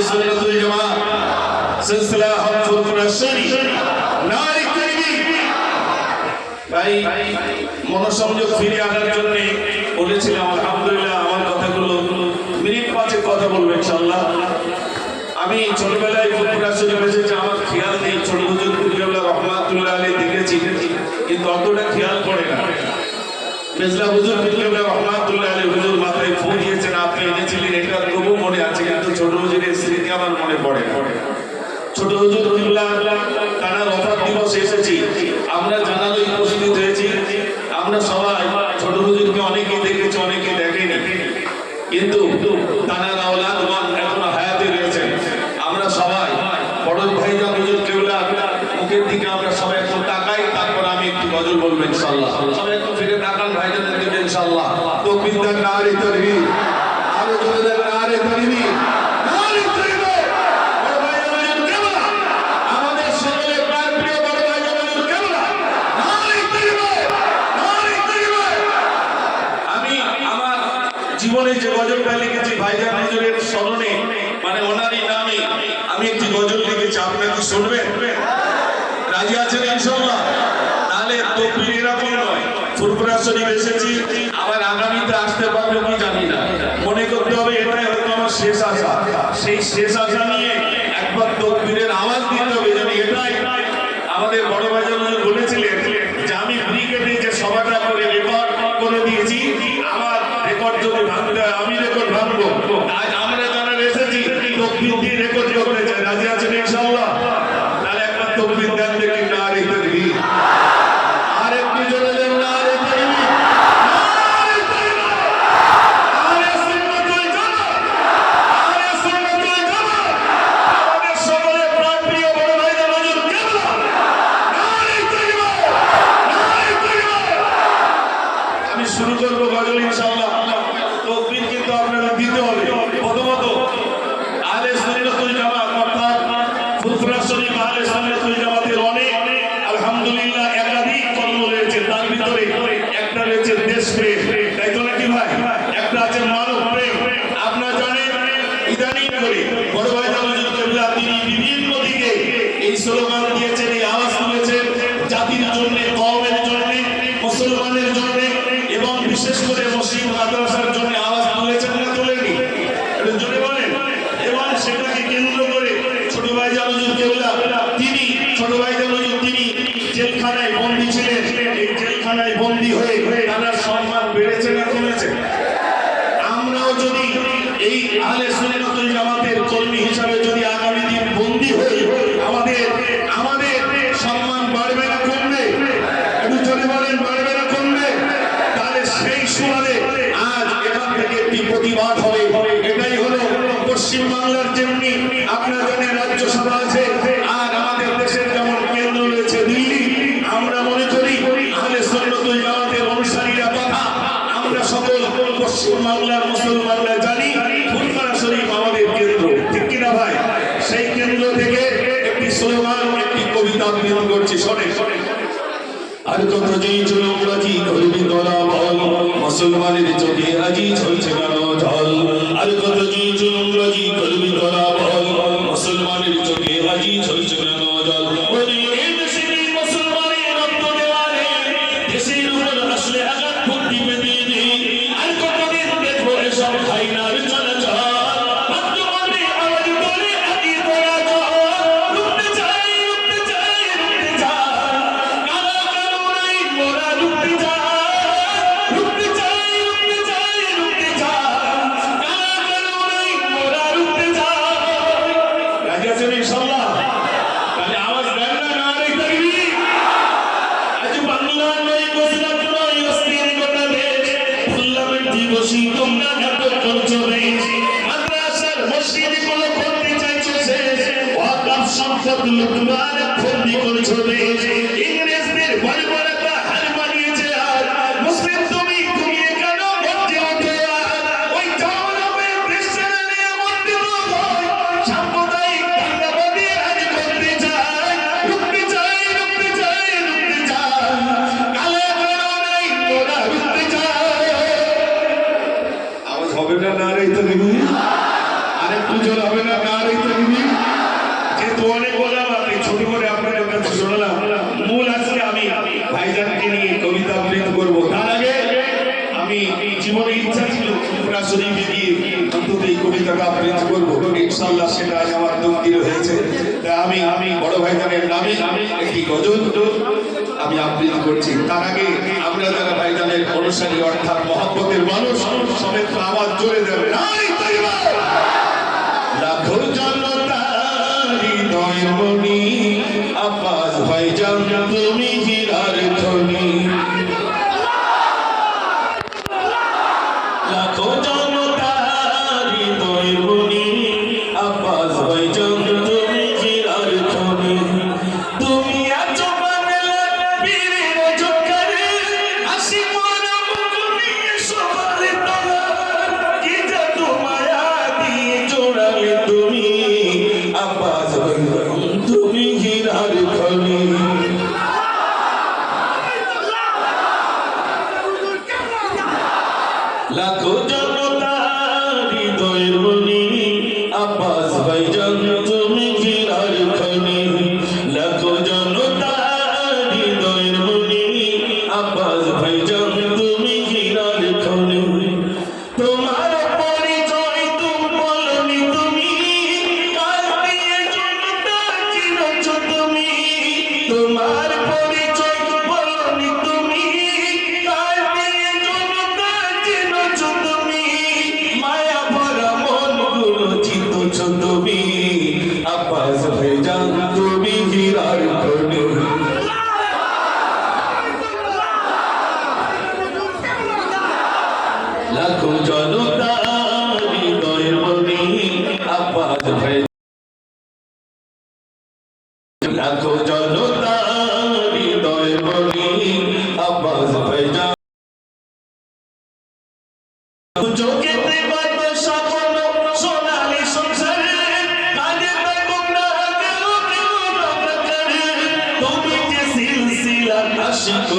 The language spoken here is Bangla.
সুন্নাতুল জামাত সিলসিলা হকফুল কুরআশনী নারী তাকবীর। ভাই মনোসংযোগ ফিরে আনার জন্য বলেছিলাম, আলহামদুলিল্লাহ আমার কথাগুলো মিনিট পাঁচেক কথা বলবো ইনশাআল্লাহ। আমি ছোটবেলায় কুরআশনী এসেছি, আমার খেয়াল নেই ছোট হুজুর কুতুবুল্লাহ রহমাতুল্লাহ আলাইহি দেখেছি, কিন্তু অতটা খেয়াল পড়ে না। মেজলা হুজুর কুতুবুল্লাহ রহমাতুল্লাহ আলাইহি হুজুর মাথায় ফু দিয়েছেন, আপনি এনেছিলেন, এটা তবু মনে আছে, কিন্তু ছোট হুজুরের স্মৃতি আমার মনে পড়ে না। ছোট হুজুর কুতুবুল্লাহ তার ওফাত দিবসে এসেছি, আমরা জানাজায় উপস্থিত হয়েছি। আমরা সবাই ছোট হুজুরকে অনেকেই দেখেছি, অনেকে দেখেনি, কিন্তু তার আওলাদগণ এখনো হায়াতে রয়েছেন। আমরা সবাই বড় ভাইজান হুজুর কেবলা মুখের দিকে আমরা সবাই একটু তাকাই, তারপর আমি একটু গজল বলবো ইনশাআল্লাহ। সবাই একটু ফিরে তাকান ভাইজানের দিকে ইনশাআল্লাহ। তাকবীর দেন, নারে তাকবীর, আরো জোরে দেন নারে তাকবীর, নারে তাকবীর। বড় ভাইজান হুজুর কেবলা, আমাদের সকলের প্রাণপ্রিয় বড় ভাইজান হুজুর কেবলা, নারে তাকবীর, নারে তাকবীর। আমি আমার জীবনে যে গজলটা লিখেছি ভাইজান হুজুরের স্মরণে, মানে ওনারই নামে আমি একটি গজল লিখেছি, আপনারা কি শুনবেন? রাজি আছেন ইনশাআল্লাহ? তাহলে তাকবীর এরকম নয়, ফুরফুরা শরীফ এসেছি, আবার আগামীতে আসতে পারবো কি জানি না। মনে করতে হবে এটাই হয়তো আমার শেষ আশা। সেই শেষ আশা নিয়ে একবার তাকবীরের আওয়াজ দিতে হবে, জানি এটাই আমাদের বড় ভাইজান বলেছিলেন যে আমি ব্রিগেডে যে সভাটা করে রেকর্ড করে দিয়েছি, আমার রেকর্ড যদি ভাঙতে হয় আমি রেকর্ড ভাঙবো। আজ আমরা যারা এসেছি তাকবীর দিয়ে রেকর্ড করতে চাই, রাজি আছেন ইনশাআল্লাহ? তাহলে একবার তাকবীর দেন দেখি, নারে তাকবীর, আর একটু জোরে দেন নারে তাকবীর, নারে তাকবীর, নারে সুন্নাতুল জামাত, নারে সুন্নাতুল জামাত। আমাদের সকলের প্রাণপ্রিয় বড় ভাইজান হুজুর কেবলা, নারে তাকবীর, নারে তাকবীর। আমি শুরু করবো গজল ইনশাআল্লাহ। তাকবীর কিন্তু আপনারা দিতে হবে। প্রথমত আহলে সুন্নাতুল জামাত অর্থাৎ ফুরফুরা শরীফ আহলে সুন্নাতুল জামাতের অনেক আলহামদুলিল্লাহ একাধিক কর্ম রয়েছে, তার ভিতরে একটা রয়েছে দেশপ্রেম, তাই তো নাকি ভাই? একটা আছে মানব প্রেম। আপনারা জানেন ইদানিং করে বড় ভাইজান হুজুর কেবলা তিনি বিভিন্ন দিকে এই স্লোগান দিয়েছেন, এই আওয়াজ তুলেছেন জাতির জন্য, কওমের জন্য, মুসলমানের জন্য, এবং বিশেষ করে মুসলিম মাদ্রাসার জন্য আওয়াজ তুলেছেন না তুলেনি? এটা জোরে বলেন। এবং সেটাকে কেন্দ্র করে ছোট ভাইজান হুজুর কেবলা তিনি, ছোট ভাইজান হুজুর তিনি জেলখানায় বন্দী ছিলেন। এই জেলখানায় বন্দী হয়ে তার সম্মান বেড়েছে না কমেছে? আমরাও যদি এই আহলে সুন্নাতুল জামাতের কর্মী হিসাবে যদি আগামী দিন বন্দী হই, আমাদের সম্মান বাড়বে না কমবে? একটু জোরে বলেন, বাড়বে না কমবে? তাহলে সেই সুবাদে আজ এখান থেকে একটি প্রতিবাদ হবে। এটাই হলো পশ্চিম বাংলার যেমনি আপনার জানেন রাজ্যসভা আছে, আর আমাদের দেশের যেমন কেন্দ্র রয়েছে দিল্লি, আমরা মনে করি আহলে সুন্নাতুল জামাতের অনুসারীরা তথা আমরা সকল পশ্চিম বাংলার মুসলমানরা জানি ফুরফুরা শরীফ আমাদের কেন্দ্র, ঠিক কিনা ভাই? সেই কেন্দ্র থেকে একটি স্লোগান, একটি কবিতা আবৃত্তি করছি, শোনেন। আর কত যেই চলুক রাজি ধরবি তোরা বল, মুসলমানের চোখে আজি ঝলছে কেন ঝল। আর কত যেই চলুক রাজি ধরবি তোরা বল, মুসলমানের চোখে আজি ঝলছে কেন জল। এই দেশের মুসলমানের রক্ত দেওয়ারে দেশের উপর আসলে আঘাত বুদ্ধি পেতে দে। আর কতদিন দেখবো এসব খাইনার চলাচল, বর্তমানে আওয়াজ তোলে আদি তোরা দল। রুখতে চাই, রুখতে চাই, রুখতে চাই, সম্পদ লুটবার ফন্দি করছো দেশ। ইংরেজদের বড় বড় একটা হাল বানিয়েছে, আর মুসলিম তুমি ঘুমিয়ে কেন মধ্যে ওঠে? আর ওই জনগণের দেশে নিয়ে মধ্যে হয় সাম্প্রদায়িক দাঙ্গাবাদী আজ করতে চায়। রুখতে চাই, রুখতে চাই, রুখতে চাই, কালে বেরো নাই ওরা রুখতে চায়। আওয়াজ হবে না নারে তাকবীর? আরেকটু জোর হবে না নারে ইনশাআল্লাহ সেটা আজ আমার তকদির হয়েছে। তাই আমি বড় ভাইজানের নামে একটি গজল আমি আবৃত্তি করছি। তার আগে আমরা যারা ভাইজানের অনুসারী অর্থাৎ মহব্বতের মানুষ সমেত আওয়াজ জোরে দেবে লাখো জনতা হৃদয় মনি আব্বাস ভাইজান তুমি হীরার খনি। লাখো জনতা হৃদয় মনি আব্বাস ভাইজান তুমি হীরার খনি। তুমি আছো বাংলা বীরের জোকারে আসি মোরা মুকুনি সবার তলা কি জাদু মায়া দিয়ে জোড়ালে তুমি আব্বাস ভাইজান তুমি হীরার খনি। লাখো জনতা হৃদয়ের মনি আব্বাস ভাইজান তুমি হীরার খনি। লাখো জনতা হৃদয়ের মনি আব্বাস ভাইজান তুমি হীরার খনি। তোমার পরিচয় তুমি বলনি তুমি কাল দিয়ে জনতা চিনছ তুমি। তোমার পরিচয় বলনি তুমি কাল দিয়ে জনতা চিনছ তুমি। মায়া ভরা মন গুলো চিনছ তুমি আব্বাস ভাইজান তুমি হীরার খনি। লাখো জনতা হৃদয়ের মনি আব্বাস ভাইজান। লাখো জনতা হৃদয়ের মনি আব্বাস ভাইজান। চোখেতে কত স্বপ্ন সোনালি সংসারে কাঁদে তবু না গেল কেউ রক্ষা করে। তুমি যে সিলসিলা আশিক